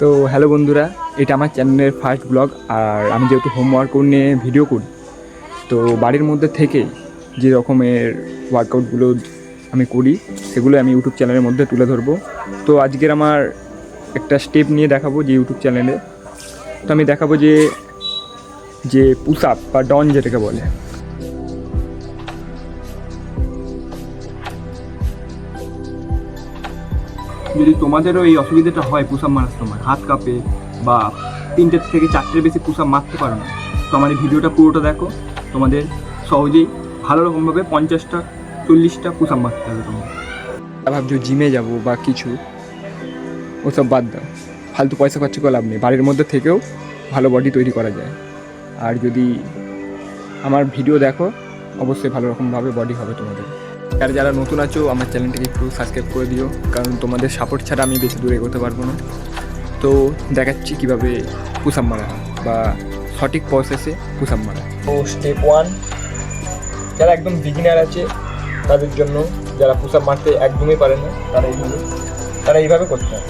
তো হ্যালো বন্ধুরা, এটা আমার চ্যানেলের ফার্স্ট ব্লগ। আর আমি যেহেতু হোমওয়ার্ক নিয়ে ভিডিও করি, তো বাড়ির মধ্যে থেকে যে রকমের ওয়ার্কআউটগুলো আমি করি সেগুলো আমি ইউটিউব চ্যানেলের মধ্যে তুলে ধরবো। তো আজকের আমার একটা স্টেপ নিয়ে দেখাবো যে ইউটিউব চ্যানেলে। তো আমি দেখাবো যে যে পুশ আপ বা ডন যেটাকে বলে। যদি তোমাদেরও এই অসুবিধাটা হয় পুশ আপ মারার সময় হাত কাঁপে বা 3টে থেকে 4টের বেশি পুশ আপ মারতে পারো না, তো আমার এই ভিডিওটা পুরোটা দেখো। তোমাদের সহজেই ভালো রকমভাবে 50টা 40টা পুশ আপ মারতে হবে। তোমরা ভাবছো জিমে যাবো বা কিছু, ওসব বাদ দাও, ফালতু পয়সা খরচ করে লাভ নেই। বাড়ির মধ্যে থেকেও ভালো বডি তৈরি করা যায়। আর যদি আমার ভিডিও দেখো, অবশ্যই ভালো রকমভাবে বডি হবে তোমাদের। আর যারা নতুন আছো আমার চ্যানেলটাকে একটু সাবস্ক্রাইব করে দিও, কারণ তোমাদের সাপোর্ট ছাড়া আমি বেশি দূরে এগোতে পারবো না। তো দেখাচ্ছি কীভাবে পুশ আপ মারা হয় বা সঠিক প্রসেসে পুশ আপ মারা। তো স্টেপ 1, যারা একদম বিগিনার আছে তাদের জন্য, যারা পুশ আপ মারতে একদমই পারে না, তারা এইভাবে করতে হবে।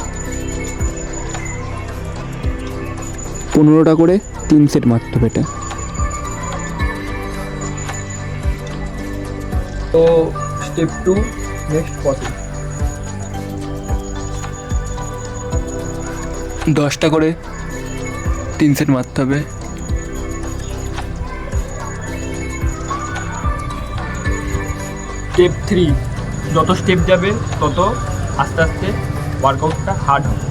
15টা করে 3 সেট মারতে হবে এটা। তো স্টেপ 2, নেক্সট প্রসেস। 10টা করে 3 সেট মারতে হবে। স্টেপ 3, যত স্টেপ যাবে তত আস্তে আস্তে ওয়ার্কআউটটা হার্ড হবে।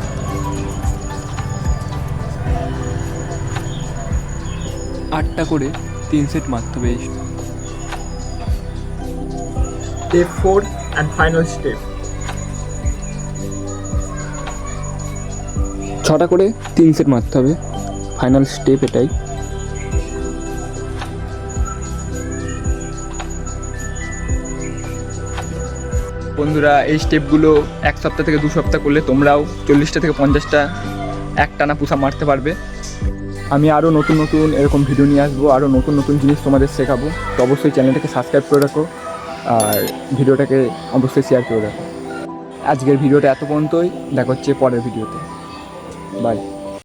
8টা করে 3 সেট মারতে হবে। Step 4 and final step. 6টা করে 3 সেট মারতে হবে। ফাইনাল স্টেপ এটাই। বন্ধুরা, এই স্টেপগুলো 1 সপ্তাহ থেকে 2 সপ্তাহ করলে তোমরাও 40টা থেকে 50টা একটানা পুশ আপ মারতে পারবে। আমি আরও নতুন নতুন এরকম ভিডিও নিয়ে আসবো, আরও নতুন নতুন জিনিস তোমাদের শেখাবো। তো অবশ্যই চ্যানেলটাকে সাবস্ক্রাইব করে রাখো আর ভিডিওটাকে অবশ্যই শেয়ার করে রাখো। আজকের ভিডিওটা এত পর্যন্তই, দেখা হচ্ছে পরের ভিডিওতে। বাই।